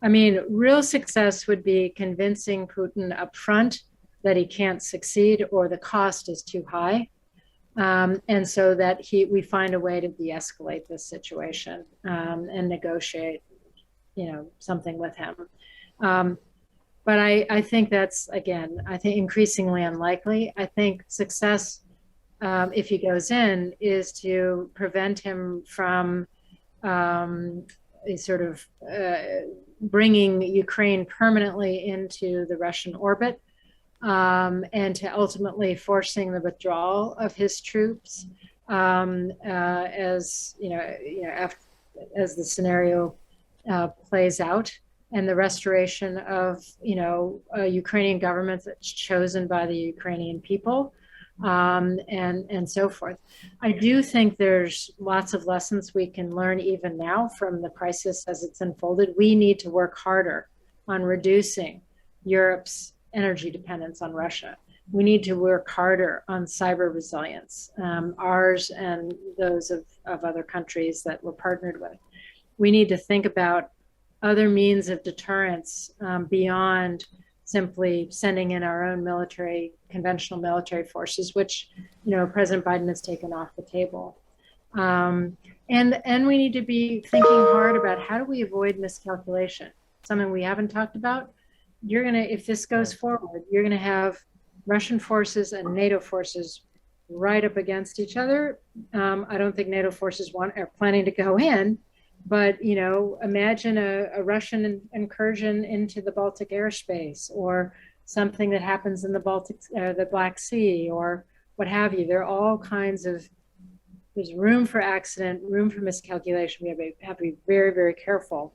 I mean, real success would be convincing Putin up front that he can't succeed or the cost is too high. And so that we find a way to de-escalate this situation and negotiate, something with him. But I think that's, again, I think increasingly unlikely. I think success, if he goes in, is to prevent him from sort of bringing Ukraine permanently into the Russian orbit, and to ultimately forcing the withdrawal of his troops, as as the scenario plays out, and the restoration of a Ukrainian government that's chosen by the Ukrainian people, and so forth. I do think there's lots of lessons we can learn even now from the crisis as it's unfolded. We need to work harder on reducing Europe's energy dependence on Russia. We need to work harder on cyber resilience, ours and those of other countries that we're partnered with. We need to think about other means of deterrence beyond simply sending in our own conventional military forces, which President Biden has taken off the table. And we need to be thinking hard about how do we avoid miscalculation, something we haven't talked about. If this goes forward, you're gonna have Russian forces and NATO forces right up against each other. I don't think NATO forces are planning to go in, but imagine a Russian incursion into the Baltic airspace, or something that happens in the Black Sea, or what have you. There are all kinds of. There's room for accident, room for miscalculation. We have to be very, very careful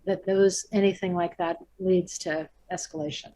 that anything like that leads to escalation.